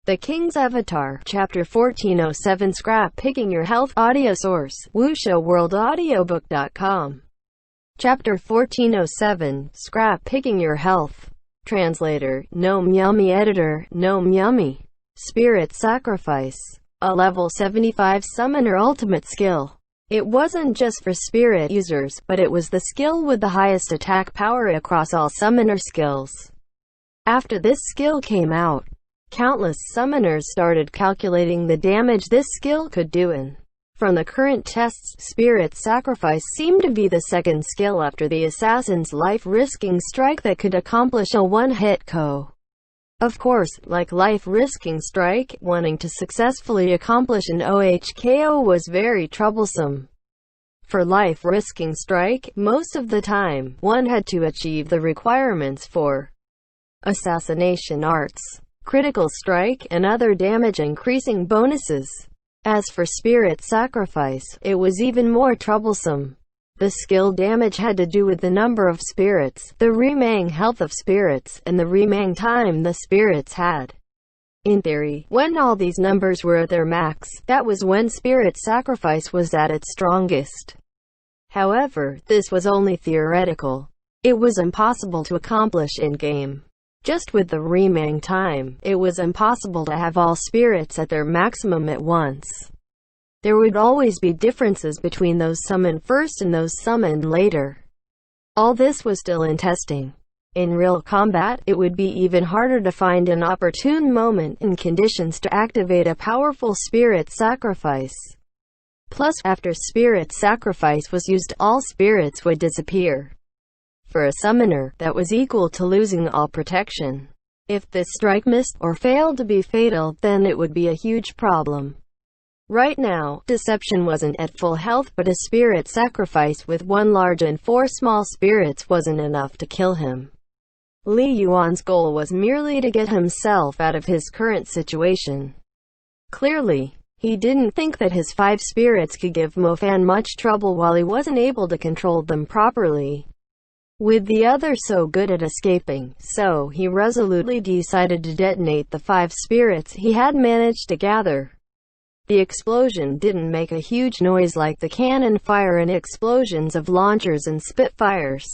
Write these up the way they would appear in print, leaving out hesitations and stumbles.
The King's Avatar, Chapter 1407 Scrap Picking Your Health. Audio source, WuShoWorldAudiobook.com. Chapter 1407, Scrap Picking Your Health. Translator, Gnome Yummy. Editor, Gnome Yummy. Spirit Sacrifice. A Level 75 Summoner Ultimate Skill. It wasn't just for spirit users, but it was the skill with the highest attack power across all summoner skills. After this skill came out, countless summoners started calculating the damage this skill could do, and from the current tests, Spirit Sacrifice seemed to be the second skill after the Assassin's Life-Risking Strike that could accomplish a one-hit KO. Of course, like Life-Risking Strike, wanting to successfully accomplish an OHKO was very troublesome. For Life-Risking Strike, most of the time, one had to achieve the requirements for Assassination Arts, Critical Strike, and other damage-increasing bonuses. As for Spirit Sacrifice, it was even more troublesome. The skill damage had to do with the number of spirits, the remaining health of spirits, and the remaining time the spirits had. In theory, when all these numbers were at their max, that was when Spirit Sacrifice was at its strongest. However, this was only theoretical. It was impossible to accomplish in-game. Just with the remaining time, it was impossible to have all spirits at their maximum at once. There would always be differences between those summoned first and those summoned later. All this was still in testing. In real combat, it would be even harder to find an opportune moment and conditions to activate a powerful Spirit Sacrifice. Plus, after Spirit Sacrifice was used, all spirits would disappear. For a summoner, that was equal to losing all protection. If this strike missed or failed to be fatal, then it would be a huge problem. Right now, Deception wasn't at full health, but a Spirit Sacrifice with one large and 4 small spirits wasn't enough to kill him. Li Yuan's goal was merely to get himself out of his current situation. Clearly, he didn't think that his 5 spirits could give Mo Fan much trouble while he wasn't able to control them properly, with the others so good at escaping, so he resolutely decided to detonate the 5 spirits he had managed to gather. The explosion didn't make a huge noise like the cannon fire and explosions of launchers and Spitfires.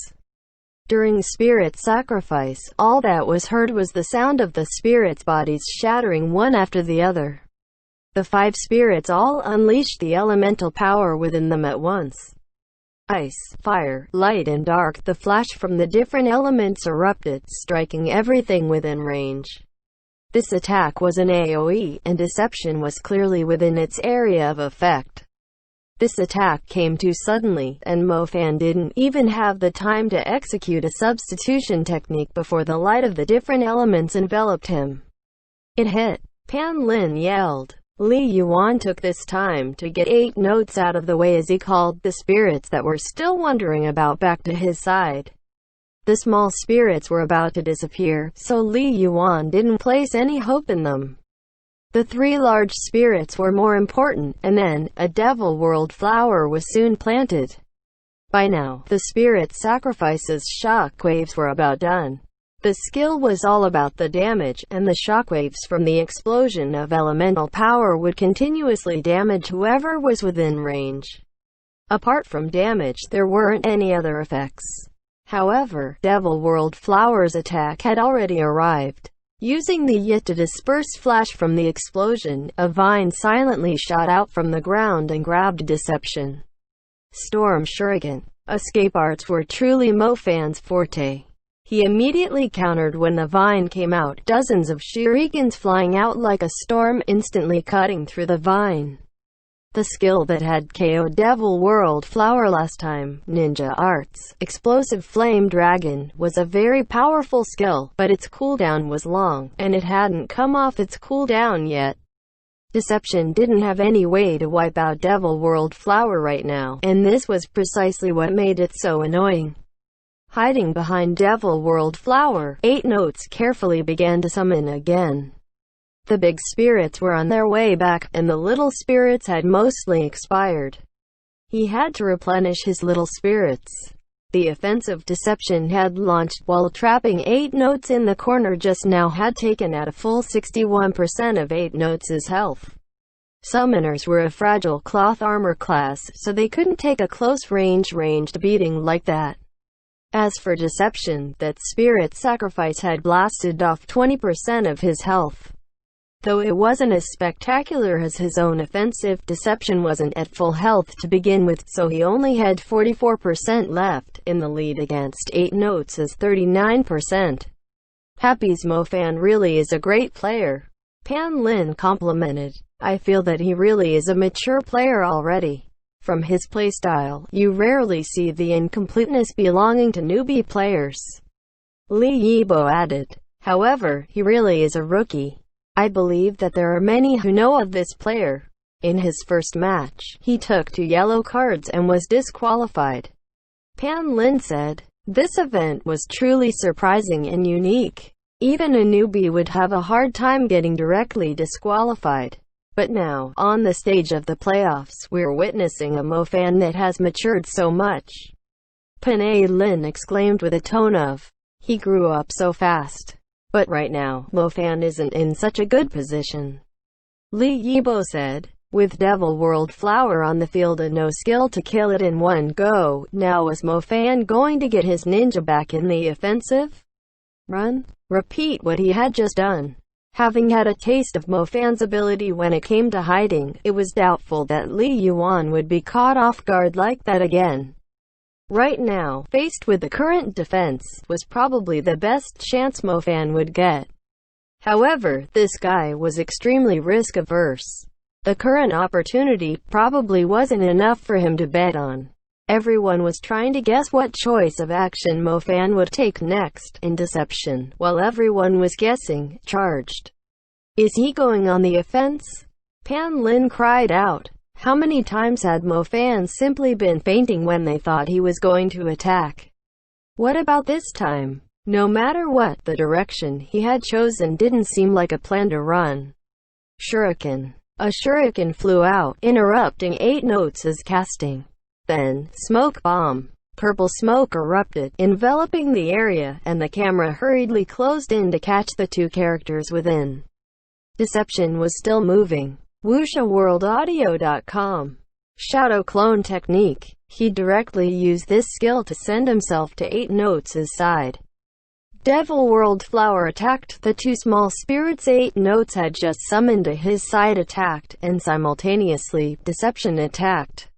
During Spirit Sacrifice, all that was heard was the sound of the spirits' bodies shattering one after the other. The 5 spirits all unleashed the elemental power within them at once. Ice, fire, light and dark, the flash from the different elements erupted, striking everything within range. This attack was an AoE, and Deception was clearly within its area of effect. This attack came too suddenly, and Mo Fan didn't even have the time to execute a substitution technique before the light of the different elements enveloped him. It hit. Pan Lin yelled. Li Yuan took this time to get 8 notes out of the way as he called the spirits that were still wandering about back to his side. The small spirits were about to disappear, so Li Yuan didn't place any hope in them. The 3 large spirits were more important, and then, a Devil World flower was soon planted. By now, the Spirit Sacrifice's shockwaves were about done. The skill was all about the damage, and the shockwaves from the explosion of elemental power would continuously damage whoever was within range. Apart from damage, there weren't any other effects. However, Devil World Flower's attack had already arrived. Using the yet to disperse flash from the explosion, a vine silently shot out from the ground and grabbed Deception. Storm Shuriken. Escape arts were truly Mo Fan's forte. He immediately countered when the vine came out, dozens of shurikens flying out like a storm, instantly cutting through the vine. The skill that had KO'd Devil World Flower last time, Ninja Arts, Explosive Flame Dragon, was a very powerful skill, but its cooldown was long, and it hadn't come off its cooldown yet. Deception didn't have any way to wipe out Devil World Flower right now, and this was precisely what made it so annoying. Hiding behind Devil World Flower, 8 notes carefully began to summon again. The big spirits were on their way back, and the little spirits had mostly expired. He had to replenish his little spirits. The offensive deception had launched while trapping 8 notes in the corner just now had taken out a full 61% of 8 notes' health. Summoners were a fragile cloth armor class, so they couldn't take a close-range ranged beating like that. As for deception, that spirit sacrifice had blasted off 20% of his health. Though it wasn't as spectacular as his own offensive deception wasn't at full health to begin with, so he only had 44% left, in the lead against 8 notes as 39%. Happy's Mofan really is a great player, Pan Lin complimented. I feel that he really is a mature player already. From his playstyle, you rarely see the incompleteness belonging to newbie players. Li Yibo added. However, he really is a rookie. I believe that there are many who know of this player. In his first match, he took 2 yellow cards and was disqualified. Pan Lin said, "This event was truly surprising and unique. Even a newbie would have a hard time getting directly disqualified. But now, on the stage of the playoffs, we're witnessing a Mofan that has matured so much." Panay Lin exclaimed with a tone of, "He grew up so fast. But right now, Mofan isn't in such a good position." Li Yibo said, "With Devil World Flower on the field and no skill to kill it in one go, now is Mofan going to get his ninja back in the offensive? Repeat what he had just done." Having had a taste of Mofan's ability when it came to hiding, it was doubtful that Li Yuan would be caught off guard like that again. Right now, faced with the current defense, was probably the best chance Mofan would get. However, this guy was extremely risk-averse. The current opportunity probably wasn't enough for him to bet on. Everyone was trying to guess what choice of action Mofan would take next, in deception, while everyone was guessing, charged. Is he going on the offense? Pan Lin cried out. How many times had Mofan simply been feinting when they thought he was going to attack? What about this time? No matter what, the direction he had chosen didn't seem like a plan to run. Shuriken. A shuriken flew out, interrupting 8 notes as casting. Then, smoke bomb. Purple smoke erupted, enveloping the area, and the camera hurriedly closed in to catch the 2 characters within. Deception was still moving. WuxaWorldAudio.com. Shadow Clone Technique. He directly used this skill to send himself to 8 notes' side. Devil World Flower attacked the 2 small spirits 8 notes had just summoned to his side attacked, and simultaneously, Deception attacked.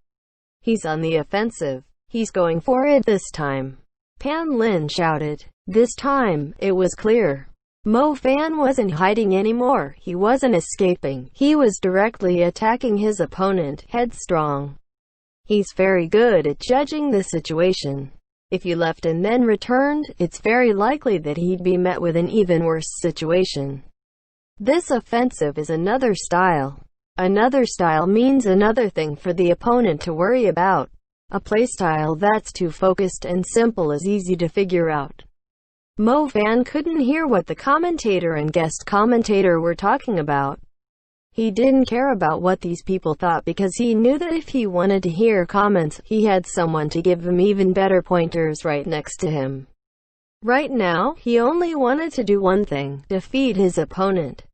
He's on the offensive. He's going for it this time. Pan Lin shouted. This time, it was clear. Mofan wasn't hiding anymore. He wasn't escaping. He was directly attacking his opponent, headstrong. He's very good at judging the situation. If you left and then returned, it's very likely that he'd be met with an even worse situation. This offensive is another style. Another style means another thing for the opponent to worry about. A playstyle that's too focused and simple is easy to figure out. Mofan couldn't hear what the commentator and guest commentator were talking about. He didn't care about what these people thought because he knew that if he wanted to hear comments, he had someone to give him even better pointers right next to him. Right now, he only wanted to do one thing: defeat his opponent.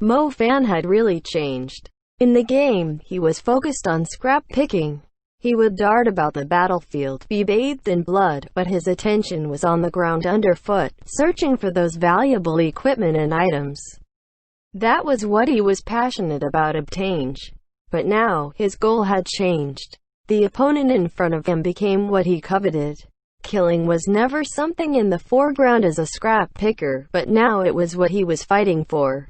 Mofan had really changed. In the game, he was focused on scrap picking. He would dart about the battlefield, be bathed in blood, but his attention was on the ground underfoot, searching for those valuable equipment and items. That was what he was passionate about obtaining. But now, his goal had changed. The opponent in front of him became what he coveted. Killing was never something in the foreground as a scrap picker, but now it was what he was fighting for.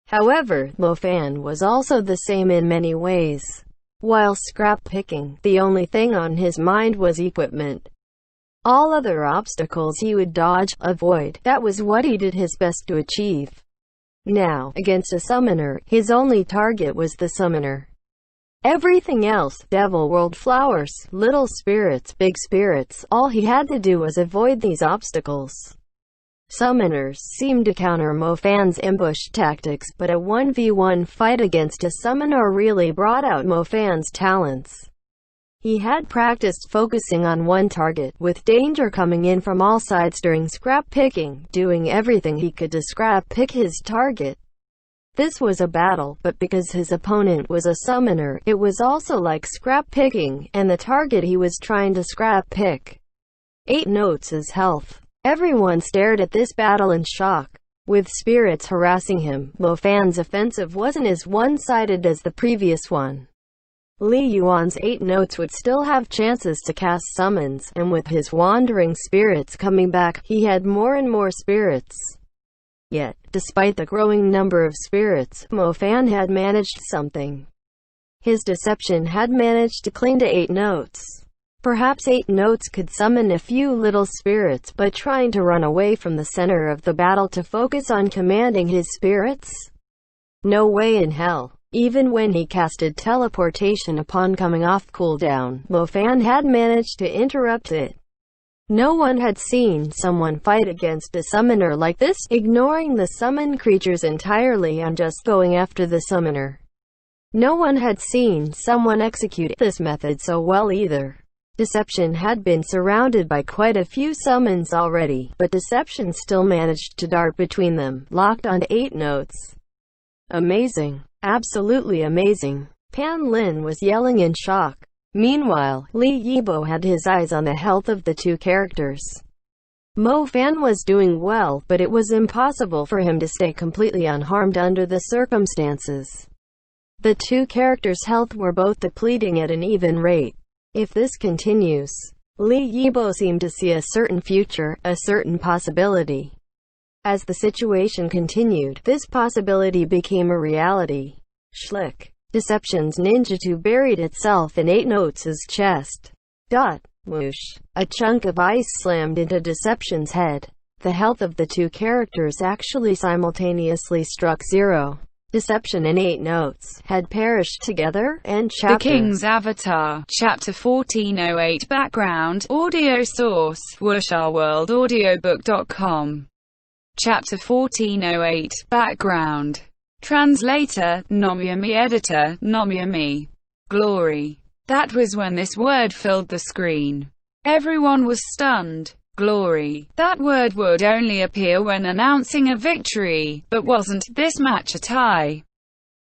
However, Mofan was also the same in many ways. While scrap picking, the only thing on his mind was equipment. All other obstacles he would dodge, avoid. That was what he did his best to achieve. Now, against a summoner, his only target was the summoner. Everything else, Devil World Flowers, little spirits, big spirits, all he had to do was avoid these obstacles. Summoners seemed to counter Mofan's ambush tactics, but a 1v1 fight against a summoner really brought out Mofan's talents. He had practiced focusing on one target, with danger coming in from all sides during scrap picking, doing everything he could to scrap pick his target. This was a battle, but because his opponent was a summoner, it was also like scrap picking, and the target he was trying to scrap pick. 8 notes is health. Everyone stared at this battle in shock. With spirits harassing him, Mo Fan's offensive wasn't as one-sided as the previous one. Li Yuan's 8 notes would still have chances to cast summons, and with his wandering spirits coming back, he had more and more spirits. Yet, despite the growing number of spirits, Mo Fan had managed something. His deception had managed to cling to 8 notes. Perhaps 8 notes could summon a few little spirits, but trying to run away from the center of the battle to focus on commanding his spirits? No way in hell. Even when he casted teleportation upon coming off cooldown, Mo Fan had managed to interrupt it. No one had seen someone fight against a summoner like this, ignoring the summoned creatures entirely and just going after the summoner. No one had seen someone execute this method so well either. Deception had been surrounded by quite a few summons already, but Deception still managed to dart between them, locked on 8 notes. Amazing. Absolutely amazing. Pan Lin was yelling in shock. Meanwhile, Li Yibo had his eyes on the health of the 2 characters. Mo Fan was doing well, but it was impossible for him to stay completely unharmed under the circumstances. The 2 characters' health were both depleting at an even rate. If this continues, Li Yibo seemed to see a certain future, a certain possibility. As the situation continued, this possibility became a reality. Schlick. Deception's ninjutsu buried itself in 8 notes' chest. Whoosh. A chunk of ice slammed into Deception's head. The health of the 2 characters actually simultaneously struck 0. Deception and 8 notes had perished together, and chapter The King's Avatar, Chapter 1408. Background, audio source, wuxia-world-audiobook.com. Chapter 1408. Background. Translator, Nomyami. Editor, Nomyami. Glory. That was when this word filled the screen. Everyone was stunned. Glory. That word would only appear when announcing a victory, but wasn't this match a tie?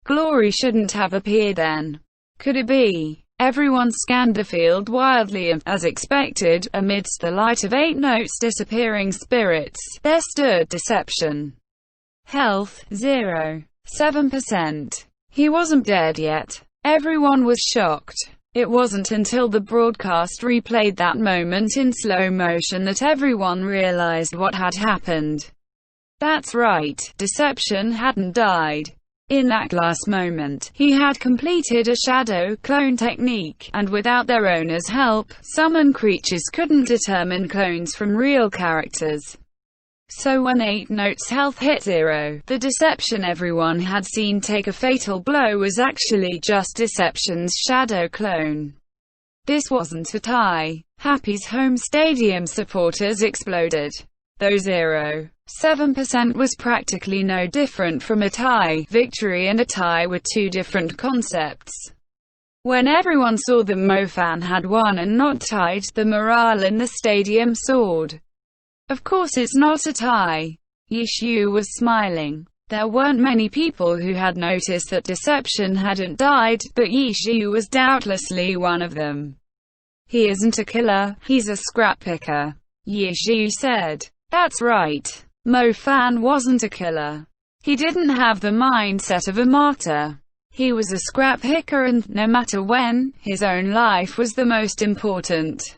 Glory shouldn't have appeared then. Could it be? Everyone scanned the field wildly and, as expected, amidst the light of 8 notes disappearing spirits, there stood Deception. Health, 0.7%. He wasn't dead yet. Everyone was shocked. It wasn't until the broadcast replayed that moment in slow motion that everyone realized what had happened. That's right, Deception hadn't died. In that last moment, he had completed a shadow clone technique, and without their owner's help, summon creatures couldn't determine clones from real characters. So when 8 notes health hit 0, the Deception everyone had seen take a fatal blow was actually just Deception's shadow clone. This wasn't a tie. Happy's home stadium supporters exploded. Though 0.7% was practically no different from a tie. Victory and a tie were 2 different concepts. When everyone saw that Mo Fan had won and not tied, the morale in the stadium soared. Of course it's not a tie. Yishu was smiling. There weren't many people who had noticed that Deception hadn't died, but Yishu was doubtlessly one of them. He isn't a killer, he's a scrap picker, Yishu said. That's right. Mo Fan wasn't a killer. He didn't have the mindset of a martyr. He was a scrap picker and, no matter when, his own life was the most important.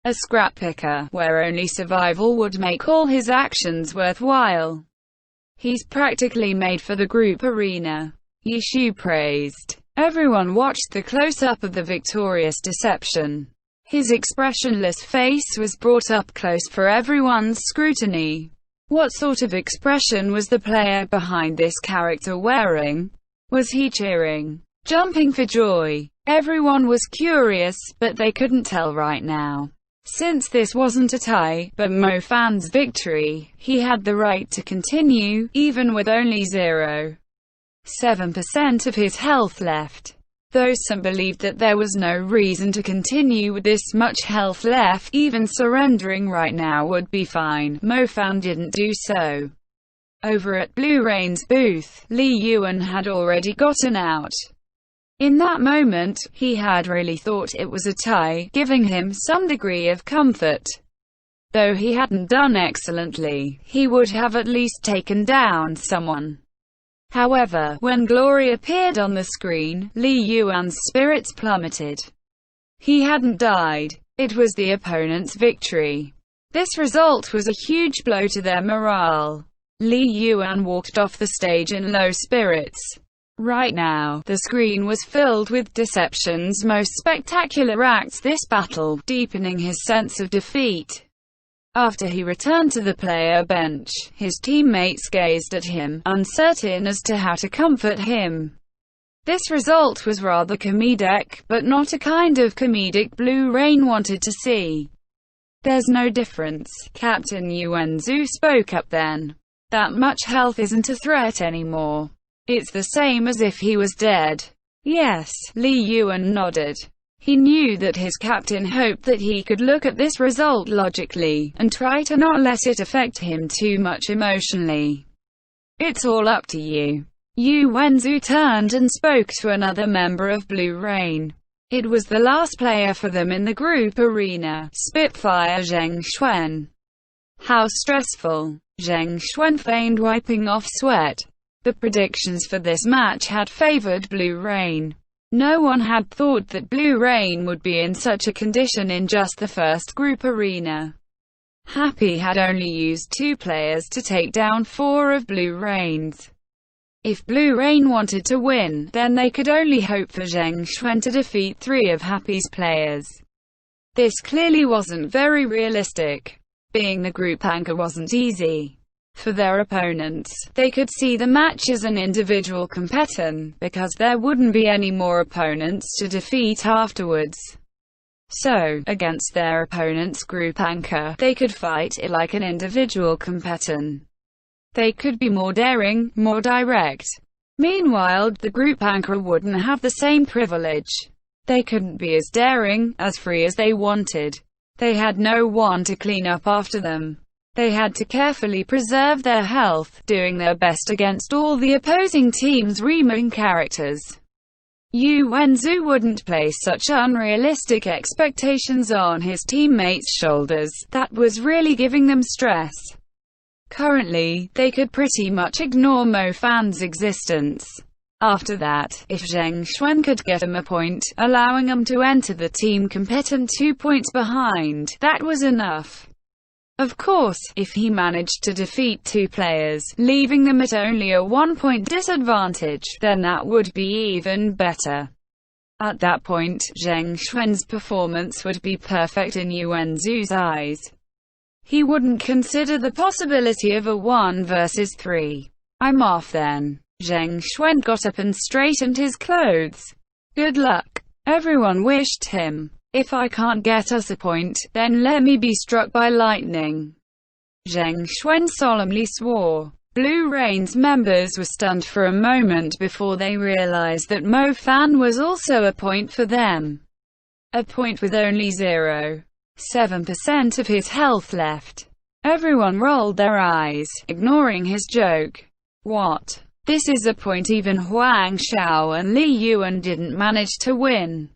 A scrap picker, where only survival would make all his actions worthwhile. He's practically made for the group arena, Yishu praised. Everyone watched the close-up of the victorious Deception. His expressionless face was brought up close for everyone's scrutiny. What sort of expression was the player behind this character wearing? Was he cheering? Jumping for joy? Everyone was curious, but they couldn't tell right now. Since this wasn't a tie, but Mo Fan's victory, he had the right to continue, even with only 0.7% of his health left. Though some believed that there was no reason to continue with this much health left, even surrendering right now would be fine, Mo Fan didn't do so. Over at Blue Rain's booth, Li Yuan had already gotten out. In that moment, he had really thought it was a tie, giving him some degree of comfort. Though he hadn't done excellently, he would have at least taken down someone. However, when Glory appeared on the screen, Li Yuan's spirits plummeted. He hadn't died. It was the opponent's victory. This result was a huge blow to their morale. Li Yuan walked off the stage in low spirits. Right now, the screen was filled with Deception's most spectacular acts this battle, deepening his sense of defeat. After he returned to the player bench, his teammates gazed at him, uncertain as to how to comfort him. This result was rather comedic, but not a kind of comedic Blue Rain wanted to see. "There's no difference," Captain Yuanzu spoke up then. "That much health isn't a threat anymore. It's the same as if he was dead." "Yes," Li Yuan nodded. He knew that his captain hoped that he could look at this result logically, and try to not let it affect him too much emotionally. "It's all up to you." Yu Wenzu turned and spoke to another member of Blue Rain. It was the last player for them in the group arena, Spitfire Zheng Xuan. "How stressful." Zheng Xuan feigned wiping off sweat. The predictions for this match had favored Blue Rain. No one had thought that Blue Rain would be in such a condition in just the first group arena. Happy had only used 2 players to take down 4 of Blue Rain's. If Blue Rain wanted to win, then they could only hope for Zheng Xuan to defeat 3 of Happy's players. This clearly wasn't very realistic. Being the group anchor wasn't easy. For their opponents, they could see the match as an individual competition, because there wouldn't be any more opponents to defeat afterwards. So, against their opponent's group anchor, they could fight it like an individual competition. They could be more daring, more direct. Meanwhile, the group anchor wouldn't have the same privilege. They couldn't be as daring, as free as they wanted. They had no one to clean up after them. They had to carefully preserve their health, doing their best against all the opposing team's remaining characters. Yu Wenzu wouldn't place such unrealistic expectations on his teammates' shoulders. That was really giving them stress. Currently, they could pretty much ignore Mo Fan's existence. After that, if Zheng Xuan could get him a point, allowing him to enter the team competent 2 points behind, that was enough. Of course, if he managed to defeat 2 players, leaving them at only a 1-point disadvantage, then that would be even better. At that point, Zheng Xuan's performance would be perfect in Yuanzu's eyes. He wouldn't consider the possibility of a 1 versus 3. "I'm off then." Zheng Xuan got up and straightened his clothes. "Good luck." Everyone wished him. "If I can't get us a point, then let me be struck by lightning." Zheng Xuan solemnly swore. Blue Rain's members were stunned for a moment before they realized that Mo Fan was also a point for them. A point with only 0.7% of his health left. Everyone rolled their eyes, ignoring his joke. "What? This is a point even Huang Xiao and Li Yuan didn't manage to win."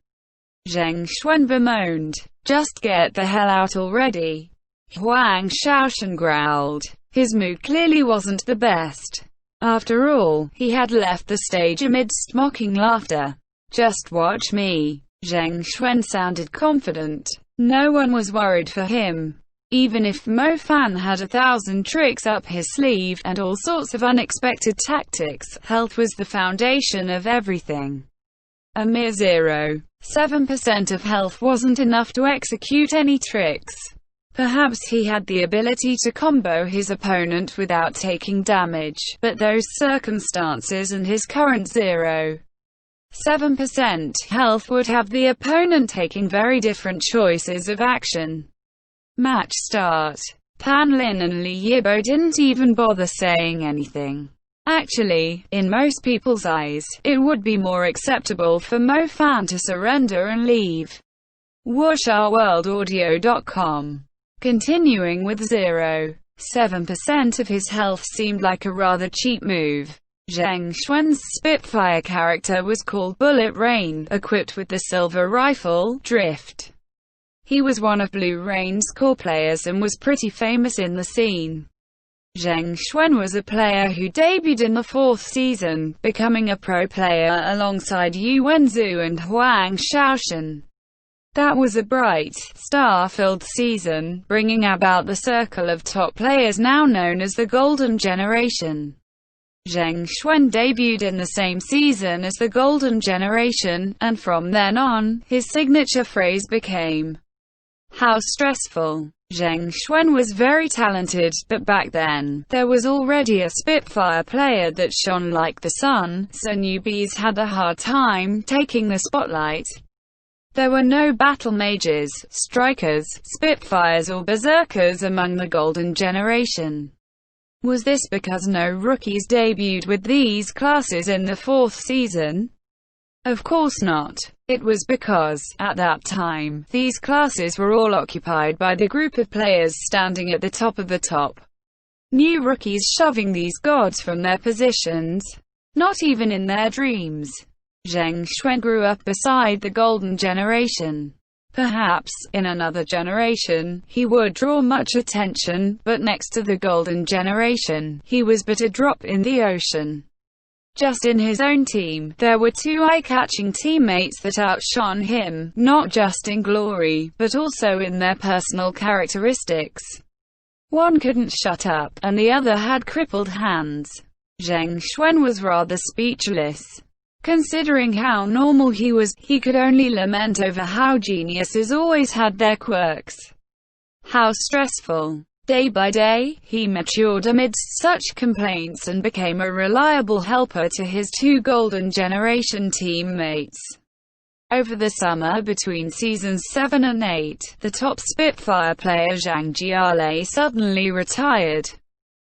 Zheng Xuan bemoaned. "Just get the hell out already." Huang Xiaoshan growled. His mood clearly wasn't the best. After all, he had left the stage amidst mocking laughter. "Just watch me." Zheng Xuan sounded confident. No one was worried for him. Even if Mo Fan had 1,000 tricks up his sleeve, and all sorts of unexpected tactics, health was the foundation of everything. A mere 0.7% of health wasn't enough to execute any tricks. Perhaps he had the ability to combo his opponent without taking damage, but those circumstances and his current 0.7% health would have the opponent taking very different choices of action. Match start. Pan Lin and Li Yibo didn't even bother saying anything. Actually, in most people's eyes, it would be more acceptable for Mo Fan to surrender and leave. WushOurWorldAudio.com. Continuing with 0.7% of his health seemed like a rather cheap move. Zheng Xuan's Spitfire character was called Bullet Rain, equipped with the silver rifle, Drift. He was one of Blue Rain's core players and was pretty famous in the scene. Zheng Xuan was a player who debuted in the 4th season, becoming a pro player alongside Yu Wenzhou and Huang Shaoshan. That was a bright, star-filled season, bringing about the circle of top players now known as the Golden Generation. Zheng Xuan debuted in the same season as the Golden Generation, and from then on, his signature phrase became, "How stressful." Zheng Xuan was very talented, but back then, there was already a Spitfire player that shone like the sun, so newbies had a hard time taking the spotlight. There were no battle mages, strikers, Spitfires or berserkers among the Golden Generation. Was this because no rookies debuted with these classes in the 4th season? Of course not. It was because, at that time, these classes were all occupied by the group of players standing at the top of the top. New rookies shoving these gods from their positions? Not even in their dreams. Zheng Xuan grew up beside the Golden Generation. Perhaps, in another generation, he would draw much attention, but next to the Golden Generation, he was but a drop in the ocean. Just in his own team, there were 2 eye-catching teammates that outshone him, not just in glory, but also in their personal characteristics. One couldn't shut up, and the other had crippled hands. Zheng Xuan was rather speechless. Considering how normal he was, he could only lament over how geniuses always had their quirks. How stressful. Day by day, he matured amidst such complaints and became a reliable helper to his 2 Golden Generation teammates. Over the summer between seasons 7 and 8, the top Spitfire player Zhang Jiale suddenly retired.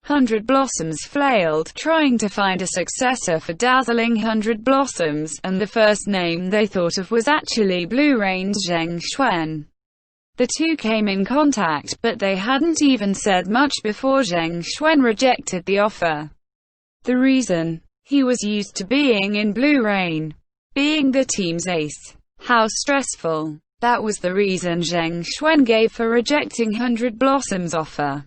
100 Blossoms flailed, trying to find a successor for dazzling 100 Blossoms, and the first name they thought of was actually Blue Rain's Zheng Xuan. The 2 came in contact, but they hadn't even said much before Zheng Xuan rejected the offer. The reason? He was used to being in Blue Rain. Being the team's ace. How stressful. That was the reason Zheng Xuan gave for rejecting 100 Blossoms' offer.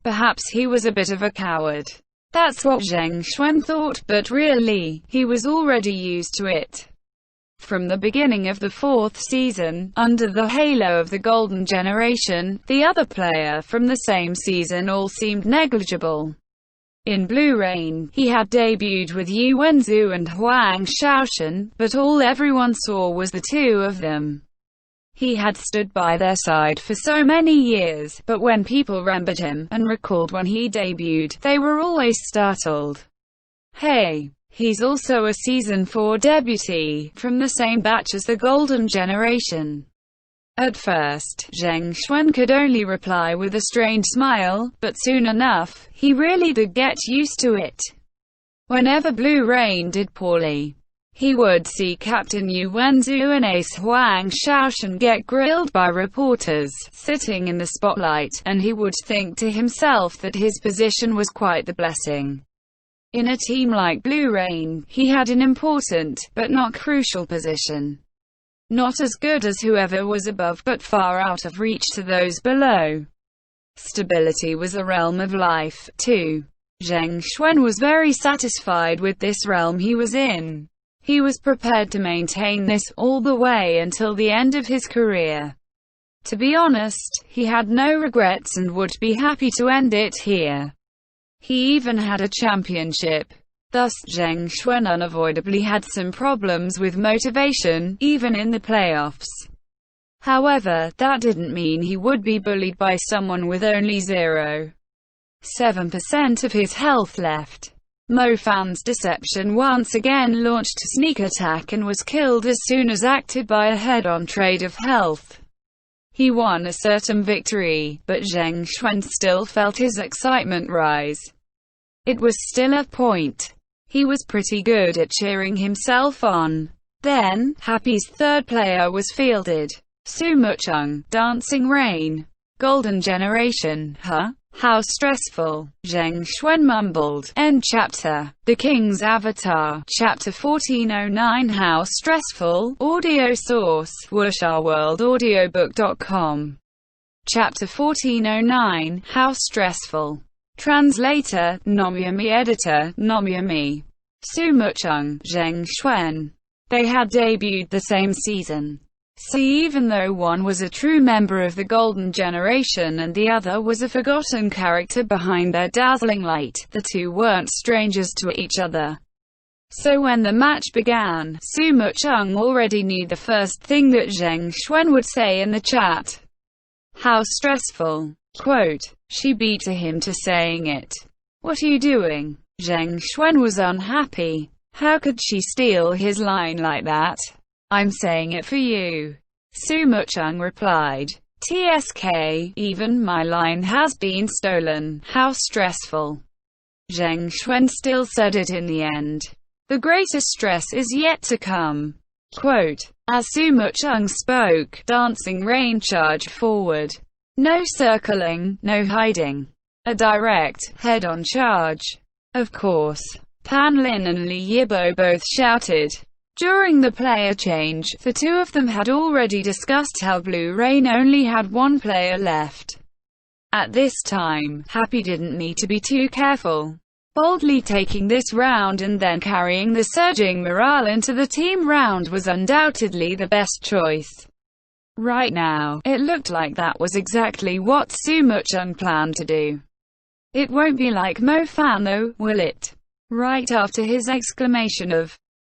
Perhaps he was a bit of a coward. That's what Zheng Xuan thought, but really, he was already used to it. From the beginning of the 4th season, under the halo of the Golden Generation, the other player from the same season all seemed negligible. In Blue Rain, he had debuted with Yu Wenzhou and Huang Shaoshan, but all everyone saw was the 2 of them. He had stood by their side for so many years, but when people remembered him, and recalled when he debuted, they were always startled. Hey! He's also a Season 4 debutee, from the same batch as the Golden Generation. At first, Zheng Xuan could only reply with a strained smile, but soon enough, he really did get used to it. Whenever Blue Rain did poorly, he would see Captain Yu Wenzhou and Ace Huang Shaoshan get grilled by reporters, sitting in the spotlight, and he would think to himself that his position was quite the blessing. In a team like Blue Rain, he had an important, but not crucial position. Not as good as whoever was above, but far out of reach to those below. Stability was a realm of life, too. Zheng Xuan was very satisfied with this realm he was in. He was prepared to maintain this all the way until the end of his career. To be honest, he had no regrets and would be happy to end it here. He even had a championship. Thus, Zheng Xuan unavoidably had some problems with motivation, even in the playoffs. However, that didn't mean he would be bullied by someone with only 0.7% of his health left. Mo Fan's deception once again launched a sneak attack and was killed as soon as acted by a head-on trade of health. He won a certain victory, but Zheng Xuan still felt his excitement rise. It was still a point. He was pretty good at cheering himself on. Then, Happy's third player was fielded. Sumuchung, Dancing Rain. Golden Generation, huh? How stressful. Zheng Xuan mumbled. End chapter. The King's Avatar. Chapter 1409. How stressful. Audio source. WuxaWorldAudiobook.com. Chapter 1409. How stressful. Translator, Nomyami. Editor, Nomyami. Sumuchung, Zheng Xuan. They had debuted the same season. See, even though one was a true member of the Golden Generation and the other was a forgotten character behind their dazzling light, the two weren't strangers to each other. So when the match began, Sumuchung already knew the first thing that Zheng Xuan would say in the chat. How stressful. Quote. She beat him to saying it. What are you doing? Zheng Xuan was unhappy. How could she steal his line like that? I'm saying it for you. Sumuchung replied. TSK, even my line has been stolen. How stressful. Zheng Xuan still said it in the end. The greatest stress is yet to come. Quote. As Sumuchung spoke, Dancing Rain charged forward. No circling, no hiding. A direct, head-on charge. Of course. Pan Lin and Li Yibo both shouted. During the player change, the two of them had already discussed how Blue Rain only had one player left. At this time, Happy didn't need to be too careful. Boldly taking this round and then carrying the surging morale into the team round was undoubtedly the best choice. Right now, it looked like that was exactly what Sumuchung planned to do. It won't be like Mo Fan though, will it? Right after his exclamation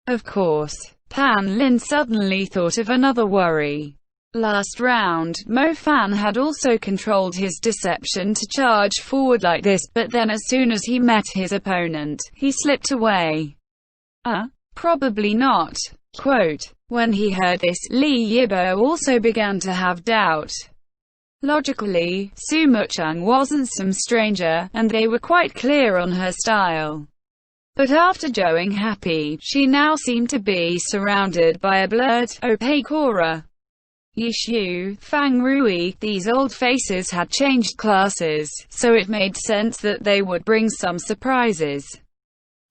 of course, Pan Lin suddenly thought of another worry. Last round, Mo Fan had also controlled his deception to charge forward like this, but then as soon as he met his opponent, he slipped away. Probably not. Quote. When he heard this, Li Yibo also began to have doubt. Logically, Sumuchung wasn't some stranger, and they were quite clear on her style. But after joining Happy, she now seemed to be surrounded by a blurred, opaque aura. Yishu, Fang Rui, these old faces had changed classes, so it made sense that they would bring some surprises.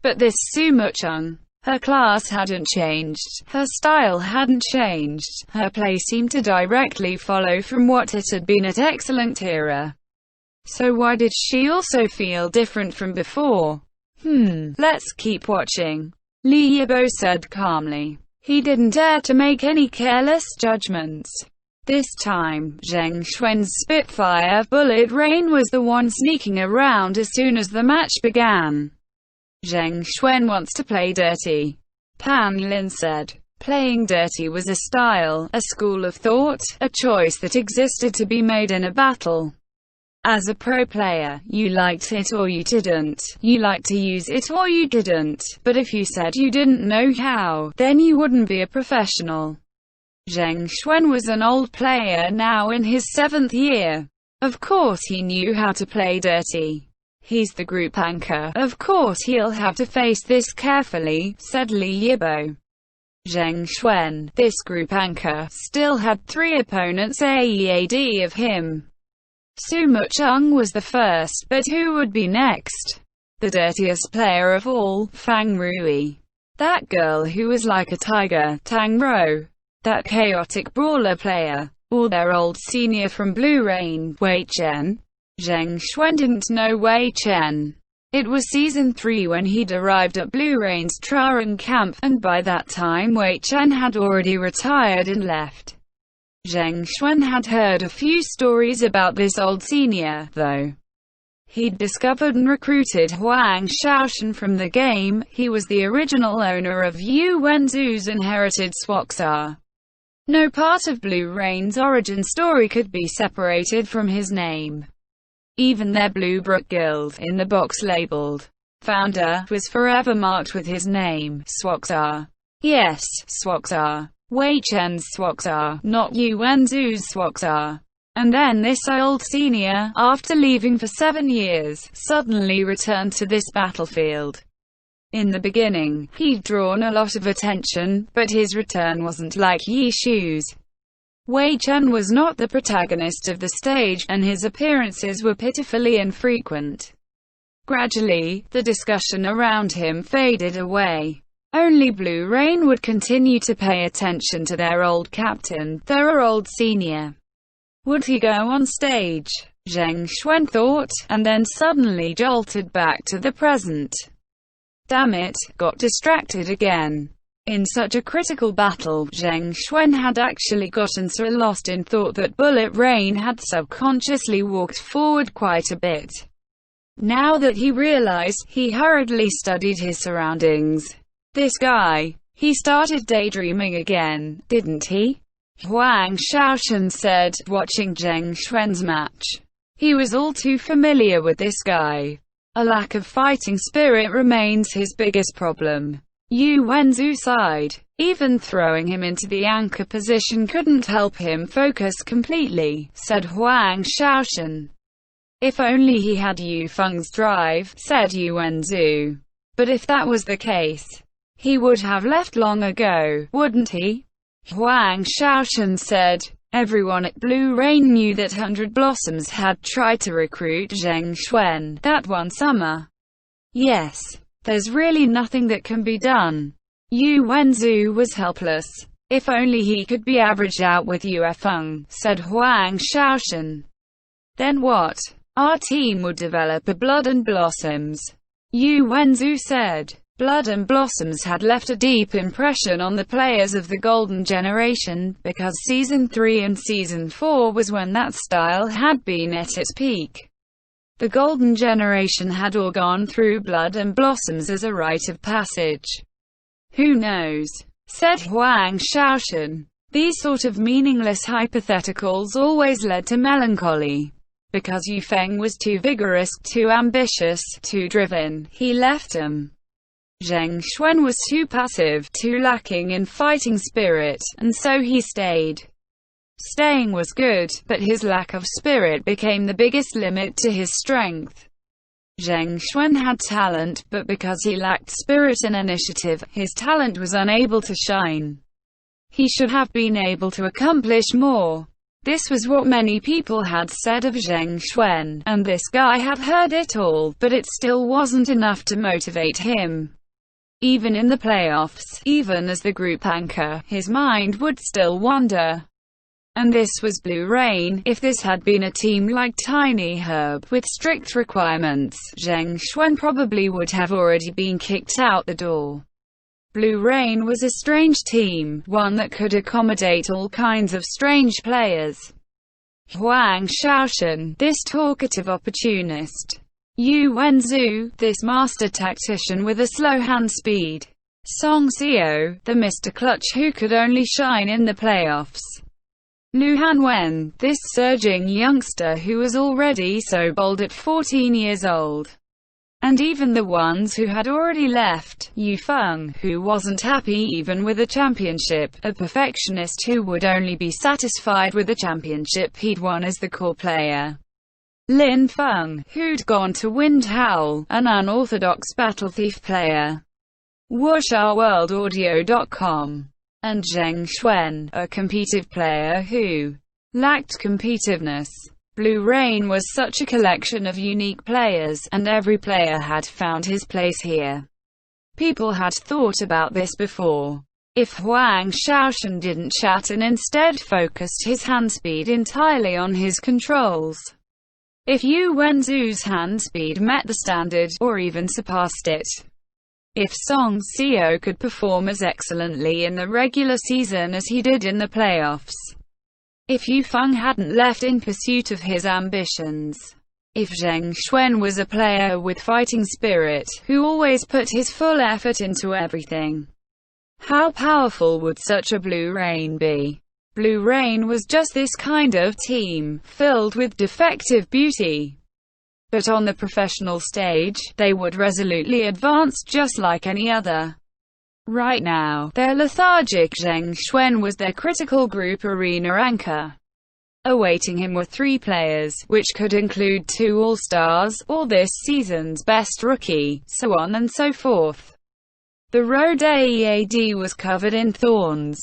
But this Sumuchung, her class hadn't changed, her style hadn't changed, her play seemed to directly follow from what it had been at Excellent Era. So why did she also feel different from before? Let's keep watching. Li Yibo said calmly. He didn't dare to make any careless judgments. This time, Zheng Xuan's Spitfire Bullet Rain was the one sneaking around as soon as the match began. Zheng Xuan wants to play dirty. Pan Lin said. Playing dirty was a style, a school of thought, a choice that existed to be made in a battle. As a pro player, you liked it or you didn't. You liked to use it or you didn't. But if you said you didn't know how, then you wouldn't be a professional. Zheng Xuan was an old player now in his 7th year. Of course he knew how to play dirty. He's the group anchor. Of course he'll have to face this carefully, said Li Yibo. Zheng Xuan, this group anchor, still had 3 opponents AEAD of him. Sumuchung was the first, but who would be next? The dirtiest player of all, Fang Rui. That girl who was like a tiger, Tang Ro. That chaotic brawler player. Or their old senior from Blue Rain, Wei Chen. Zheng Xuan didn't know Wei Chen. It was Season 3 when he'd arrived at Blue Rain's Trarong camp, and by that time Wei Chen had already retired and left. Zheng Xuan had heard a few stories about this old senior, though. He'd discovered and recruited Huang Shaoshan from the game. He was the original owner of Yu Wenzu's inherited Swaxar. No part of Blue Rain's origin story could be separated from his name. Even their Blue Brook Guild, in the box labeled founder, was forever marked with his name, Swaxar. Yes, Swaxar. Wei Chen's Swaxar, not Yu Wenzu's Swaxar. And then this old senior, after leaving for 7 years, suddenly returned to this battlefield. In the beginning, he'd drawn a lot of attention, but his return wasn't like Yi Shu's. Wei Chen was not the protagonist of the stage, and his appearances were pitifully infrequent. Gradually, the discussion around him faded away. Only Blue Rain would continue to pay attention to their old captain, their old senior. Would he go on stage? Zheng Xuan thought, and then suddenly jolted back to the present. Damn it, got distracted again. In such a critical battle, Zheng Xuan had actually gotten so lost in thought that Bullet Rain had subconsciously walked forward quite a bit. Now that he realized, he hurriedly studied his surroundings. This guy. He started daydreaming again, didn't he? Huang Shaoshan said, watching Zheng Xuan's match. He was all too familiar with this guy. A lack of fighting spirit remains his biggest problem. Yu Wenzu sighed. Even throwing him into the anchor position couldn't help him focus completely, said Huang Shaoshan. If only he had Yu Feng's drive, said Yu Wenzu. But if that was the case, he would have left long ago, wouldn't he? Huang Shaoshan said. Everyone at Blue Rain knew that 100 Blossoms had tried to recruit Zheng Xuan that one summer. Yes, there's really nothing that can be done. Yu Wenzu was helpless. If only he could be averaged out with Yu Feng, said Huang Shaoshan. Then what? Our team would develop a Blood and Blossoms. Yu Wenzu said. Blood and Blossoms had left a deep impression on the players of the Golden Generation, because Season 3 and Season 4 was when that style had been at its peak. The Golden Generation had all gone through Blood and Blossoms as a rite of passage. Who knows? Said Huang Shaoshan. These sort of meaningless hypotheticals always led to melancholy. Because Yu Feng was too vigorous, too ambitious, too driven, he left him. Zheng Xuan was too passive, too lacking in fighting spirit, and so he stayed. Staying was good, but his lack of spirit became the biggest limit to his strength. Zheng Xuan had talent, but because he lacked spirit and initiative, his talent was unable to shine. He should have been able to accomplish more. This was what many people had said of Zheng Xuan, and this guy had heard it all, but it still wasn't enough to motivate him. Even in the playoffs, even as the group anchor, his mind would still wander. And this was Blue Rain. If this had been a team like Tiny Herb, with strict requirements, Zheng Xuan probably would have already been kicked out the door. Blue Rain was a strange team, one that could accommodate all kinds of strange players. Huang Shaoshan, this talkative opportunist. Yu Wenzu, this master tactician with a slow hand speed. Song Xiao, the Mr. Clutch who could only shine in the playoffs. Lu Hanwen, this surging youngster who was already so bold at 14 years old. And even the ones who had already left, Yu Feng, who wasn't happy even with a championship, a perfectionist who would only be satisfied with the championship he'd won as the core player. Lin Feng, who'd gone to Wind Howl, an unorthodox battle thief player. Wuxia and Zheng Xuan, a competitive player who lacked competitiveness. Blue Rain was such a collection of unique players, and every player had found his place here. People had thought about this before. If Huang Shaoshan didn't chat and instead focused his hand speed entirely on his controls. If Yu Wenzu's hand speed met the standard, or even surpassed it. If Song Xiao could perform as excellently in the regular season as he did in the playoffs. If Yu Feng hadn't left in pursuit of his ambitions. If Zheng Xuan was a player with fighting spirit, who always put his full effort into everything. How powerful would such a Blue Rain be? Blue Rain was just this kind of team, filled with defective beauty. But on the professional stage, they would resolutely advance just like any other. Right now, their lethargic Zheng Xuan was their critical group arena anchor. Awaiting him were 3 players, which could include 2 All-Stars, or this season's best rookie, so on and so forth. The road ahead was covered in thorns.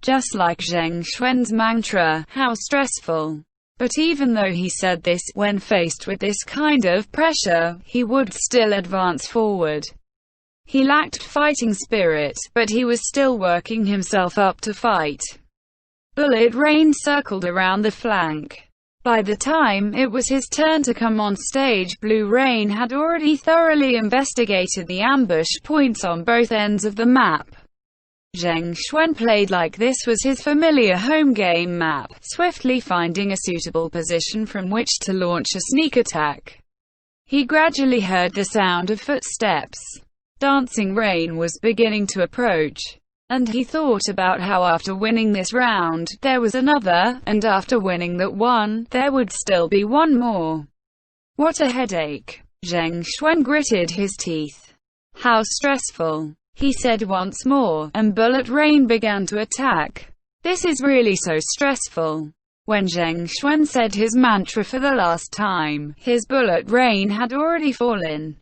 Just like Zheng Xuan's mantra, how stressful. But even though he said this, when faced with this kind of pressure, he would still advance forward. He lacked fighting spirit, but he was still working himself up to fight. Bullet rain circled around the flank. By the time it was his turn to come on stage, Blue Rain had already thoroughly investigated the ambush points on both ends of the map. Zheng Xuan played like this was his familiar home game map, swiftly finding a suitable position from which to launch a sneak attack. He gradually heard the sound of footsteps. Dancing Rain was beginning to approach. And he thought about how after winning this round, there was another, and after winning that one, there would still be one more. What a headache. Zheng Xuan gritted his teeth. How stressful, he said once more, and Bullet Rain began to attack. This is really so stressful. When Zheng Xuan said his mantra for the last time, his Bullet Rain had already fallen.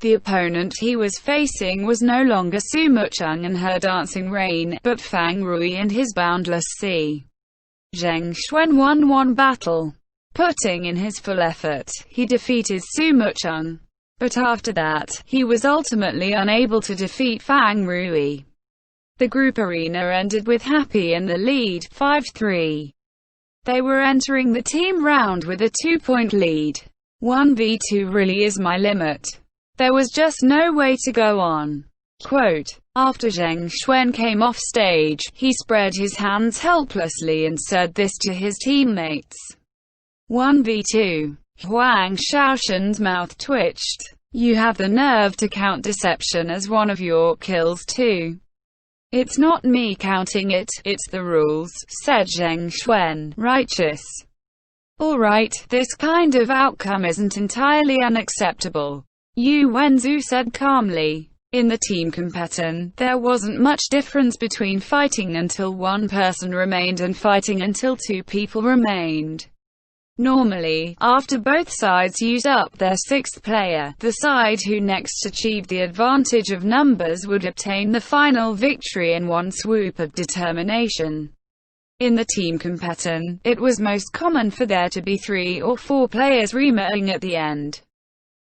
The opponent he was facing was no longer Su Mucheng and her Dancing Rain, but Fang Rui and his Boundless Sea. Zheng Xuan won one battle. Putting in his full effort, he defeated Su Mucheng. But after that, he was ultimately unable to defeat Fang Rui. The group arena ended with Happy in the lead, 5-3. They were entering the team round with a 2-point lead. 1v2 really is my limit. There was just no way to go on. Quote, after Zheng Xuan came off stage, he spread his hands helplessly and said this to his teammates. 1v2. Huang Shaoshan's mouth twitched. You have the nerve to count deception as one of your kills too. It's not me counting it, it's the rules, said Zheng Xuan, righteous. Alright, this kind of outcome isn't entirely unacceptable. Yu Wenzu said calmly. In the team competition, there wasn't much difference between fighting until one person remained and fighting until 2 people remained. Normally, after both sides used up their 6th player, the side who next achieved the advantage of numbers would obtain the final victory in one swoop of determination. In the team competition, it was most common for there to be 3 or 4 players rematching at the end.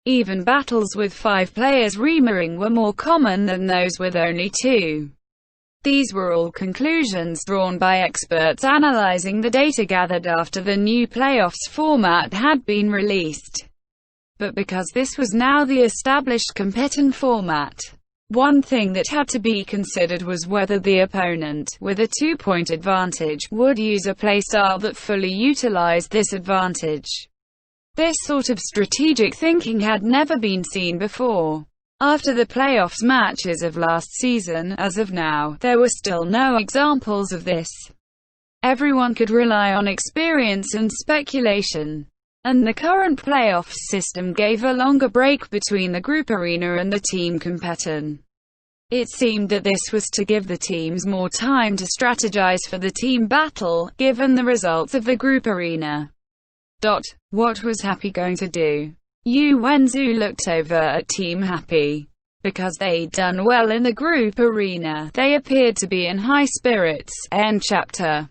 Even battles with 5 players rematching were more common than those with only 2. These were all conclusions drawn by experts analyzing the data gathered after the new playoffs format had been released. But because this was now the established competition format, one thing that had to be considered was whether the opponent, with a 2-point advantage, would use a playstyle that fully utilized this advantage. This sort of strategic thinking had never been seen before. After the playoffs matches of last season, as of now, there were still no examples of this. Everyone could rely on experience and speculation. And the current playoff system gave a longer break between the group arena and the team competition. It seemed that this was to give the teams more time to strategize for the team battle, given the results of the group arena. What was Happy going to do? Yu Wenzu looked over at Team Happy. Because they'd done well in the group arena, they appeared to be in high spirits. End chapter.